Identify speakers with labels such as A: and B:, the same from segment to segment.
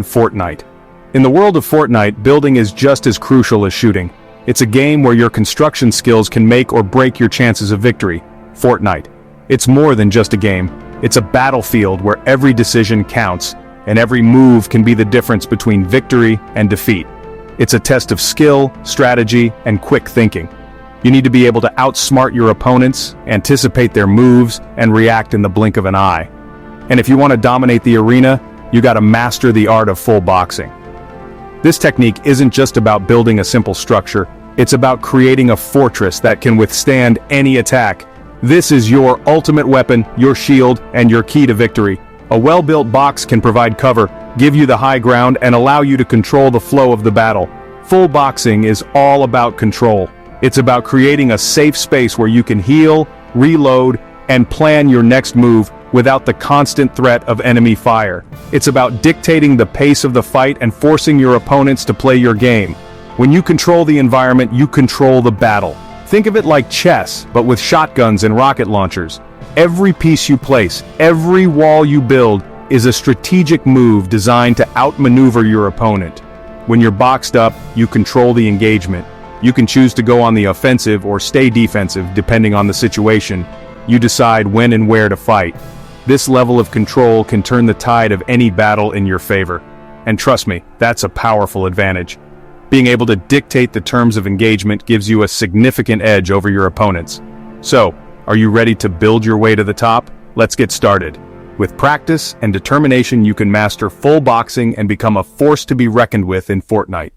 A: Fortnite. In the world of Fortnite, building is just as crucial as shooting. It's a game where your construction skills can make or break your chances of victory. Fortnite. It's more than just a game. It's a battlefield where every decision counts, and every move can be the difference between victory and defeat. It's a test of skill, strategy, and quick thinking. You need to be able to outsmart your opponents, anticipate their moves, and react in the blink of an eye. And if you want to dominate the arena, you gotta master the art of full boxing. This technique isn't just about building a simple structure, it's about creating a fortress that can withstand any attack. This is your ultimate weapon, your shield, and your key to victory. A well-built box can provide cover, give you the high ground, and allow you to control the flow of the battle. Full boxing is all about control. It's about creating a safe space where you can heal, reload, and plan your next move without the constant threat of enemy fire. It's about dictating the pace of the fight and forcing your opponents to play your game. When you control the environment, you control the battle. Think of it like chess, but with shotguns and rocket launchers. Every piece you place, every wall you build, is a strategic move designed to outmaneuver your opponent. When you're boxed up, you control the engagement. You can choose to go on the offensive or stay defensive, depending on the situation. You decide when and where to fight. This level of control can turn the tide of any battle in your favor. And trust me, that's a powerful advantage. Being able to dictate the terms of engagement gives you a significant edge over your opponents. So, are you ready to build your way to the top? Let's get started. With practice and determination, you can master full boxing and become a force to be reckoned with in Fortnite.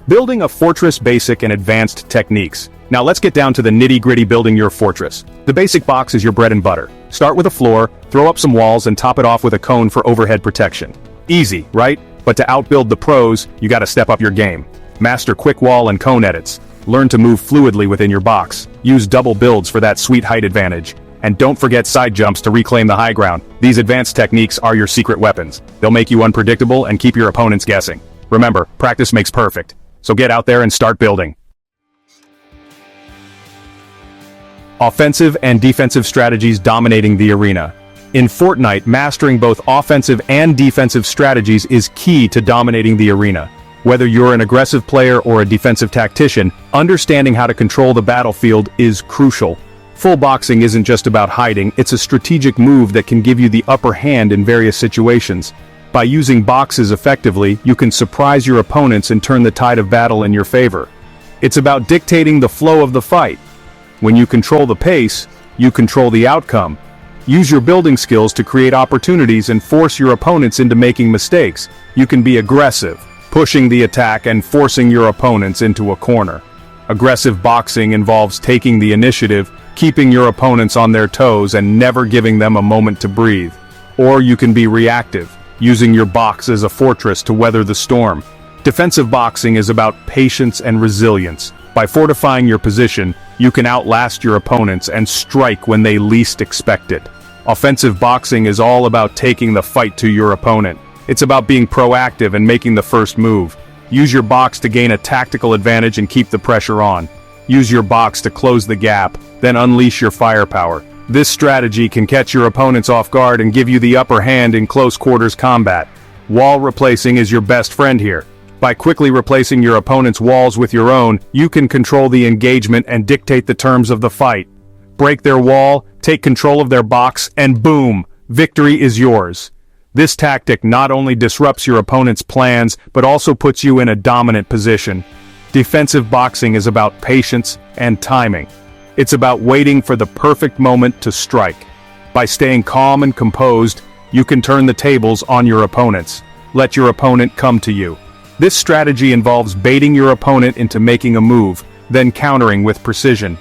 A: Building a fortress: basic and advanced techniques. Now let's get down to the nitty-gritty building your fortress. The basic box is your bread and butter. Start with a floor, throw up some walls, and top it off with a cone for overhead protection. Easy, right? But to outbuild the pros, you gotta step up your game. Master quick wall and cone edits. Learn to move fluidly within your box. Use double builds for that sweet height advantage. And don't forget side jumps to reclaim the high ground. These advanced techniques are your secret weapons. They'll make you unpredictable and keep your opponents guessing. Remember, practice makes perfect. So get out there and start building. Offensive and defensive strategies dominating the arena. In Fortnite, mastering both offensive and defensive strategies is key to dominating the arena. Whether you're an aggressive player or a defensive tactician, understanding how to control the battlefield is crucial. Full boxing isn't just about hiding, it's a strategic move that can give you the upper hand in various situations. By using boxes effectively, you can surprise your opponents and turn the tide of battle in your favor. It's about dictating the flow of the fight. When you control the pace, you control the outcome. Use your building skills to create opportunities and force your opponents into making mistakes. You can be aggressive, pushing the attack and forcing your opponents into a corner. Aggressive boxing involves taking the initiative, keeping your opponents on their toes and never giving them a moment to breathe. Or you can be reactive, using your box as a fortress to weather the storm. Defensive boxing is about patience and resilience. By fortifying your position, you can outlast your opponents and strike when they least expect it. Offensive boxing is all about taking the fight to your opponent. It's about being proactive and making the first move. Use your box to gain a tactical advantage and keep the pressure on. Use your box to close the gap, then unleash your firepower. This strategy can catch your opponents off guard and give you the upper hand in close quarters combat. Wall replacing is your best friend here. By quickly replacing your opponent's walls with your own, you can control the engagement and dictate the terms of the fight. Break their wall, take control of their box, and boom, victory is yours. This tactic not only disrupts your opponent's plans, but also puts you in a dominant position. Defensive boxing is about patience and timing. It's about waiting for the perfect moment to strike. By staying calm and composed, you can turn the tables on your opponents. Let your opponent come to you. This strategy involves baiting your opponent into making a move, then countering with precision.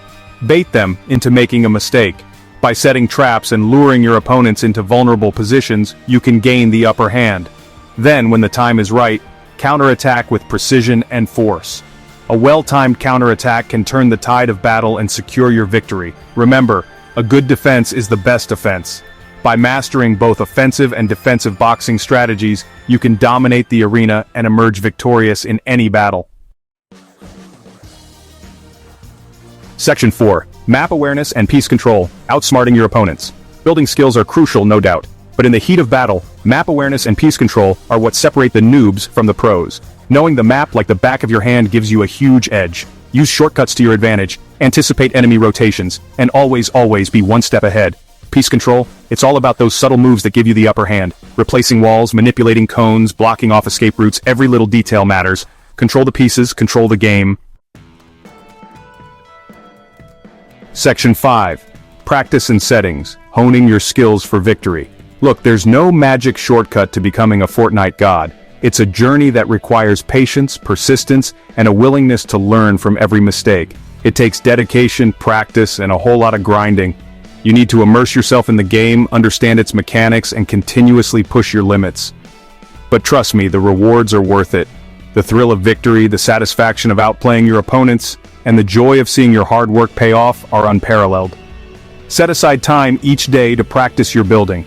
A: Bait them into making a mistake. By setting traps and luring your opponents into vulnerable positions, you can gain the upper hand. Then, when the time is right, counterattack with precision and force. A well-timed counterattack can turn the tide of battle and secure your victory. Remember, a good defense is the best offense. By mastering both offensive and defensive boxing strategies, you can dominate the arena and emerge victorious in any battle. Section 4. Map awareness and piece control, outsmarting your opponents. Building skills are crucial, no doubt. But in the heat of battle, map awareness and piece control are what separate the noobs from the pros. Knowing the map like the back of your hand gives you a huge edge. Use shortcuts to your advantage, anticipate enemy rotations, and always be one step ahead. Piece control, it's all about those subtle moves that give you the upper hand. Replacing walls, manipulating cones, blocking off escape routes, every little detail matters. Control the pieces, control the game. Section 5. Practice and settings, honing your skills for victory. Look, there's no magic shortcut to becoming a Fortnite god. It's a journey that requires patience, persistence, and a willingness to learn from every mistake. It takes dedication, practice, and a whole lot of grinding. You need to immerse yourself in the game, understand its mechanics, and continuously push your limits. But trust me, the rewards are worth it. The thrill of victory, the satisfaction of outplaying your opponents, and the joy of seeing your hard work pay off are unparalleled. Set aside time each day to practice your building.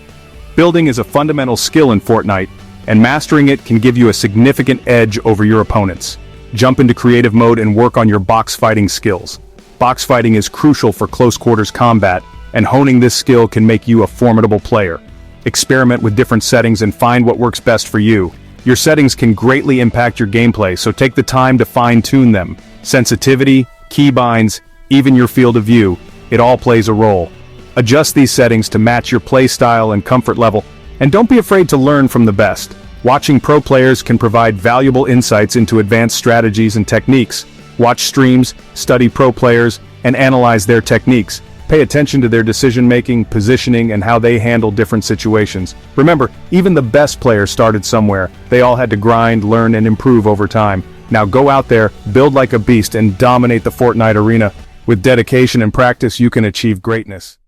A: Building is a fundamental skill in Fortnite, and mastering it can give you a significant edge over your opponents. Jump into creative mode and work on your box fighting skills. Box fighting is crucial for close quarters combat, and honing this skill can make you a formidable player. Experiment with different settings and find what works best for you. Your settings can greatly impact your gameplay, so take the time to fine-tune them. Sensitivity, keybinds, even your field of view, it all plays a role. Adjust these settings to match your play style and comfort level, and don't be afraid to learn from the best. Watching pro players can provide valuable insights into advanced strategies and techniques. Watch streams, study pro players, and analyze their techniques. Pay attention to their decision-making, positioning, and how they handle different situations. Remember, even the best players started somewhere. They all had to grind, learn, and improve over time. Now go out there, build like a beast, and dominate the Fortnite arena. With dedication and practice, you can achieve greatness.